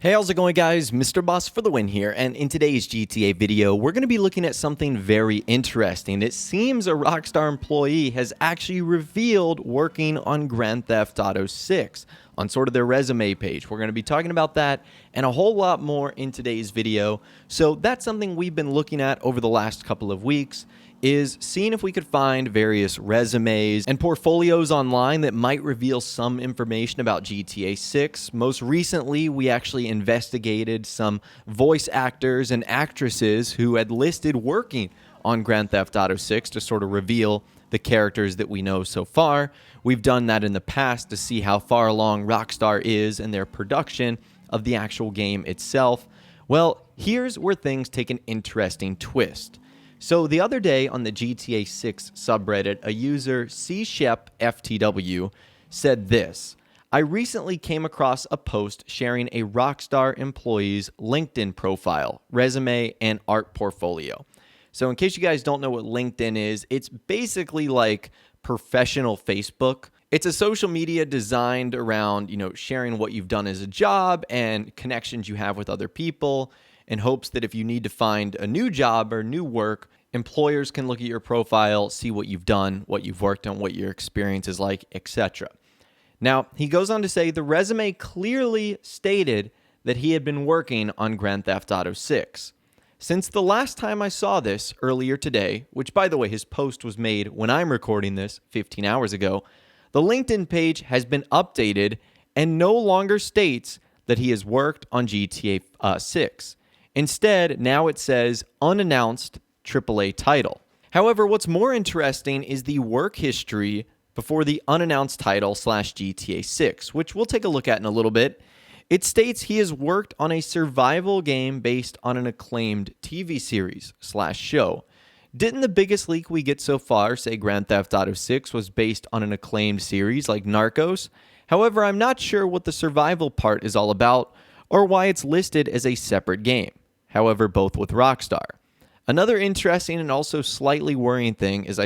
Hey, how's it going, guys? Mr. Boss for the win here, and in today's GTA video, we're going to be looking at something very interesting. It seems a Rockstar employee has actually revealed working on Grand Theft Auto 6 on sort of their resume page. We're going to be talking about that and a whole lot more in today's video. So that's something we've been looking at over the last couple of weeks, is seeing if we could find various resumes and portfolios online that might reveal some information about GTA 6. Most recently, we actually investigated some voice actors and actresses who had listed working on Grand Theft Auto 6 to sort of reveal the characters that we know so far. We've done that in the past to see how far along Rockstar is in their production of the actual game itself. Well, here's where things take an interesting twist. So the other day on the GTA 6 subreddit, a user CShepFTW said this: I recently came across a post sharing a Rockstar employee's LinkedIn profile, resume, and art portfolio. So in case you guys don't know what LinkedIn is, it's basically like professional Facebook. It's a social media designed around, sharing what you've done as a job and connections you have with other people, in hopes that if you need to find a new job or new work, employers can look at your profile, see what you've done, what you've worked on, what your experience is like, etc. Now, he goes on to say the resume clearly stated that he had been working on Grand Theft Auto 6. Since the last time I saw this earlier today, which by the way, his post was made when I'm recording this 15 hours ago, the LinkedIn page has been updated and no longer states that he has worked on GTA 6. Instead, now it says unannounced AAA title. However, what's more interesting is the work history before the unannounced title / GTA 6, which we'll take a look at in a little bit. It states he has worked on a survival game based on an acclaimed TV series / show. Didn't the biggest leak we get so far say Grand Theft Auto 6 was based on an acclaimed series like Narcos? However, I'm not sure what the survival part is all about or why it's listed as a separate game. However, both with Rockstar. Another interesting and also slightly worrying thing is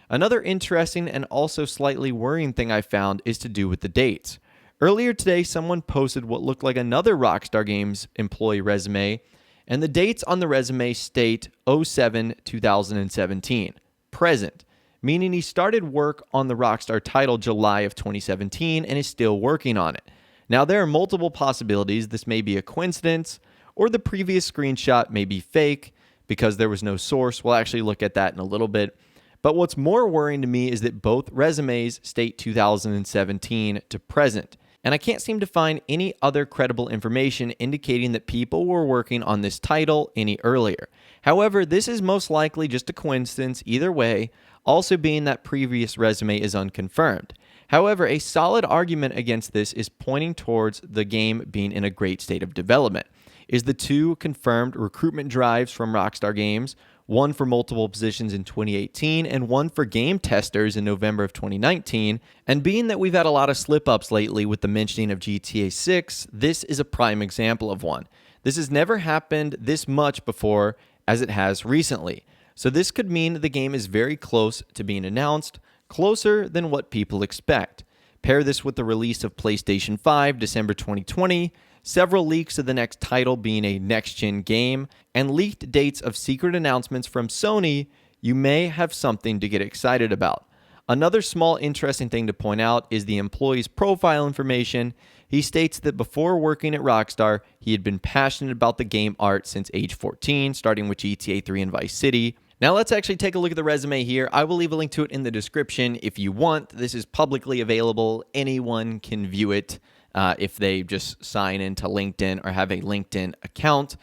Another interesting and also slightly worrying thing I found is to do with the dates. Earlier today, someone posted what looked like another Rockstar Games employee resume, and the dates on the resume state 07-2017, present, meaning he started work on the Rockstar title July of 2017 and is still working on it. Now, there are multiple possibilities. This may be a coincidence, or the previous screenshot may be fake because there was no source. We'll actually look at that in a little bit. But what's more worrying to me is that both resumes state 2017 to present. And I can't seem to find any other credible information indicating that people were working on this title any earlier. However, this is most likely just a coincidence either way, also being that previous resume is unconfirmed. However, a solid argument against this is pointing towards the game being in a great state of development. Is the two confirmed recruitment drives from Rockstar Games, one for multiple positions in 2018 and one for game testers in November of 2019. And being that we've had a lot of slip-ups lately with the mentioning of GTA 6, this is a prime example of one. This has never happened this much before as it has recently. So this could mean the game is very close to being announced, closer than what people expect. Pair this with the release of PlayStation 5 December 2020, several leaks of the next title being a next-gen game, and leaked dates of secret announcements from Sony, you may have something to get excited about. Another small interesting thing to point out is the employee's profile information. He states that before working at Rockstar, he had been passionate about the game art since age 14, starting with GTA 3 and Vice City. Now let's actually take a look at the resume here. I will leave a link to it in the description if you want. This is publicly available. Anyone can view it. If they just sign into LinkedIn or have a LinkedIn account.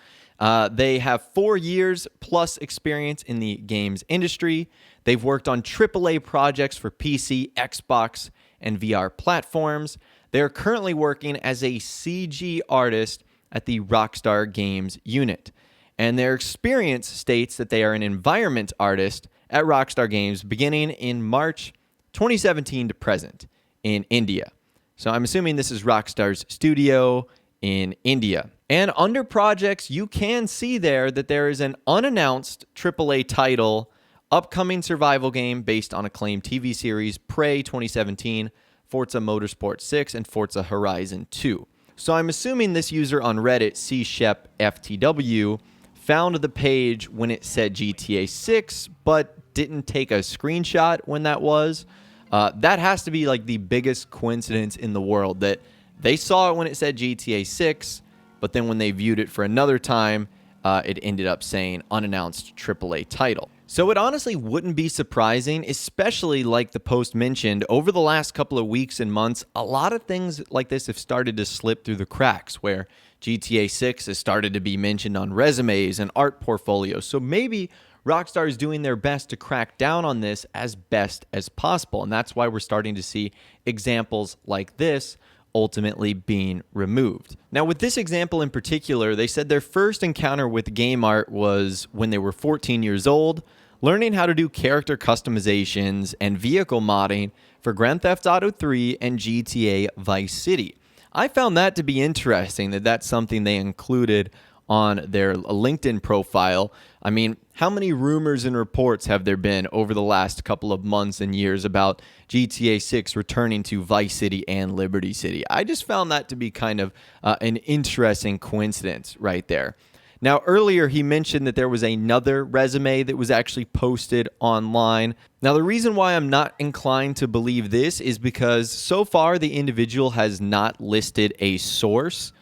They have 4 years plus experience in the games industry. They've worked on AAA projects for PC, Xbox, and VR platforms. They're currently working as a CG artist at the Rockstar Games unit. And their experience states that they are an environment artist at Rockstar Games beginning in March 2017 to present in India. So I'm assuming this is Rockstar's studio in India. And under projects, you can see there that there is an unannounced AAA title, upcoming survival game based on acclaimed TV series Prey 2017, Forza Motorsport 6, and Forza Horizon 2. So I'm assuming this user on Reddit, CShepFTW, found the page when it said GTA 6, but didn't take a screenshot when that was. That has to be like the biggest coincidence in the world, that they saw it when it said GTA 6, but then when they viewed it for another time, it ended up saying unannounced AAA title. So it honestly wouldn't be surprising, especially like the post mentioned, over the last couple of weeks and months, a lot of things like this have started to slip through the cracks, where GTA 6 has started to be mentioned on resumes and art portfolios. So maybe Rockstar is doing their best to crack down on this as best as possible. And that's why we're starting to see examples like this ultimately being removed. Now, with this example in particular, they said their first encounter with game art was when they were 14 years old, learning how to do character customizations and vehicle modding for Grand Theft Auto 3 and GTA Vice City. I found that to be interesting, that that's something they included on their LinkedIn profile. I mean, how many rumors and reports have there been over the last couple of months and years about GTA 6 returning to Vice City and Liberty City? I just found that to be kind of an interesting coincidence right there. Now, earlier he mentioned that there was another resume that was actually posted online. Now, the reason why I'm not inclined to believe this is because so far the individual has not listed a source.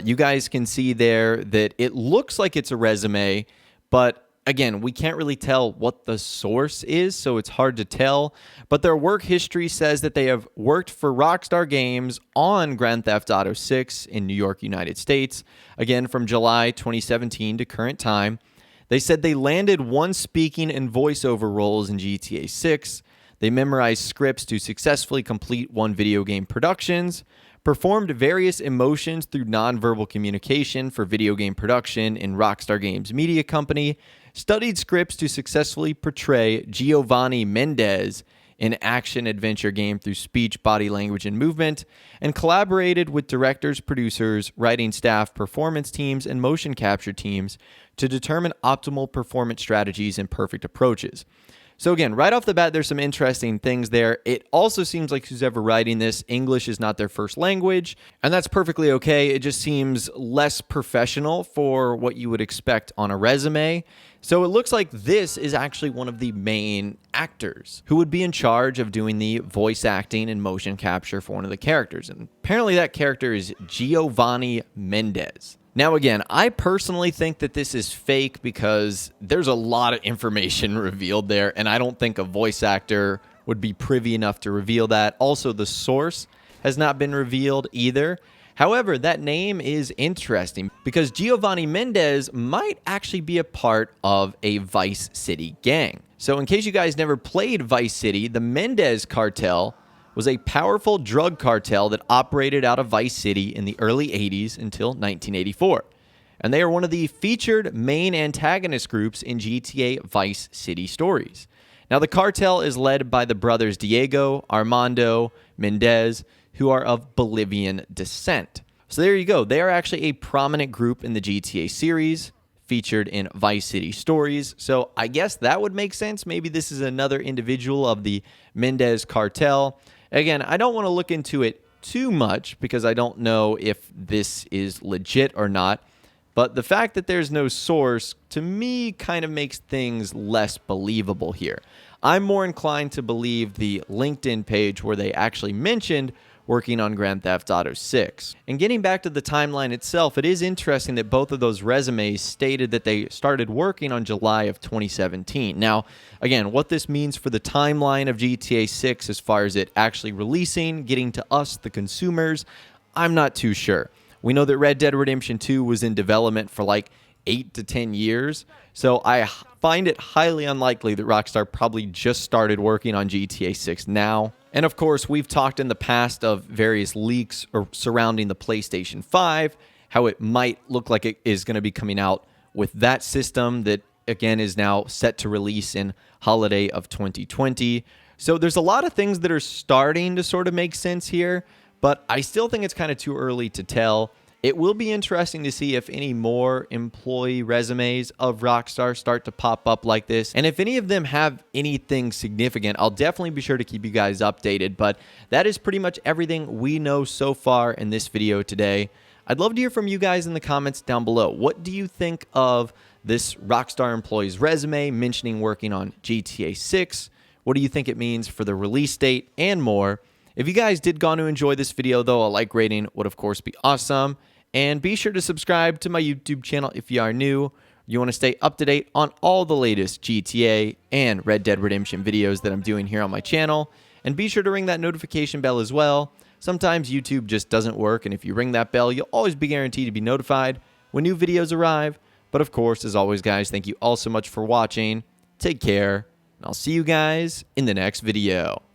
You guys can see there that it looks like it's a resume, but again, we can't really tell what the source is, so it's hard to tell. But their work history says that they have worked for Rockstar Games on Grand Theft Auto 6 in New York, United States, again from July 2017 to current time. They said they landed one speaking and voiceover roles in GTA 6. They memorized scripts to successfully complete one video game productions, performed various emotions through nonverbal communication for video game production in Rockstar Games Media Company, studied scripts to successfully portray Giovanni Mendes in action-adventure game through speech, body language, and movement, and collaborated with directors, producers, writing staff, performance teams, and motion capture teams to determine optimal performance strategies and perfect approaches. So again, right off the bat, there's some interesting things there. It also seems like who's ever writing this, English is not their first language, and that's perfectly okay. It just seems less professional for what you would expect on a resume. So it looks like this is actually one of the main actors who would be in charge of doing the voice acting and motion capture for one of the characters. And apparently that character is Giovanni Mendes. Now, again, I personally think that this is fake because there's a lot of information revealed there, and I don't think a voice actor would be privy enough to reveal that. Also, the source has not been revealed either. However, that name is interesting because Giovanni Mendes might actually be a part of a Vice City gang. So in case you guys never played Vice City, the Mendes cartel was a powerful drug cartel that operated out of Vice City in the early 80s until 1984. And they are one of the featured main antagonist groups in GTA Vice City stories. Now, the cartel is led by the brothers Diego, Armando, Mendes, who are of Bolivian descent. So there you go. They are actually a prominent group in the GTA series, featured in Vice City stories. So I guess that would make sense. Maybe this is another individual of the Mendes cartel. Again, I don't want to look into it too much because I don't know if this is legit or not. But the fact that there's no source, to me, kind of makes things less believable here. I'm more inclined to believe the LinkedIn page where they actually mentioned working on Grand Theft Auto 6. And getting back to the timeline itself, it is interesting that both of those resumes stated that they started working on July of 2017. Now, again, what this means for the timeline of GTA 6 as far as it actually releasing, getting to us, the consumers, I'm not too sure. We know that Red Dead Redemption 2 was in development for like 8 to 10 years, so I find it highly unlikely that Rockstar probably just started working on GTA 6 now. And of course, we've talked in the past of various leaks surrounding the PlayStation 5, how it might look like it is going to be coming out with that system that, again, is now set to release in holiday of 2020. So there's a lot of things that are starting to sort of make sense here, but I still think it's kind of too early to tell It will be interesting to see if any more employee resumes of Rockstar start to pop up like this. And if any of them have anything significant, I'll definitely be sure to keep you guys updated. But that is pretty much everything we know so far in this video today. I'd love to hear from you guys in the comments down below. What do you think of this Rockstar employee's resume mentioning working on GTA 6? What do you think it means for the release date and more? If you guys did go on to enjoy this video, though, a like rating would, of course, be awesome. And be sure to subscribe to my YouTube channel if you are new. You want to stay up to date on all the latest GTA and Red Dead Redemption videos that I'm doing here on my channel. And be sure to ring that notification bell as well. Sometimes YouTube just doesn't work, and if you ring that bell, you'll always be guaranteed to be notified when new videos arrive. But of course, as always, guys, thank you all so much for watching. Take care, and I'll see you guys in the next video.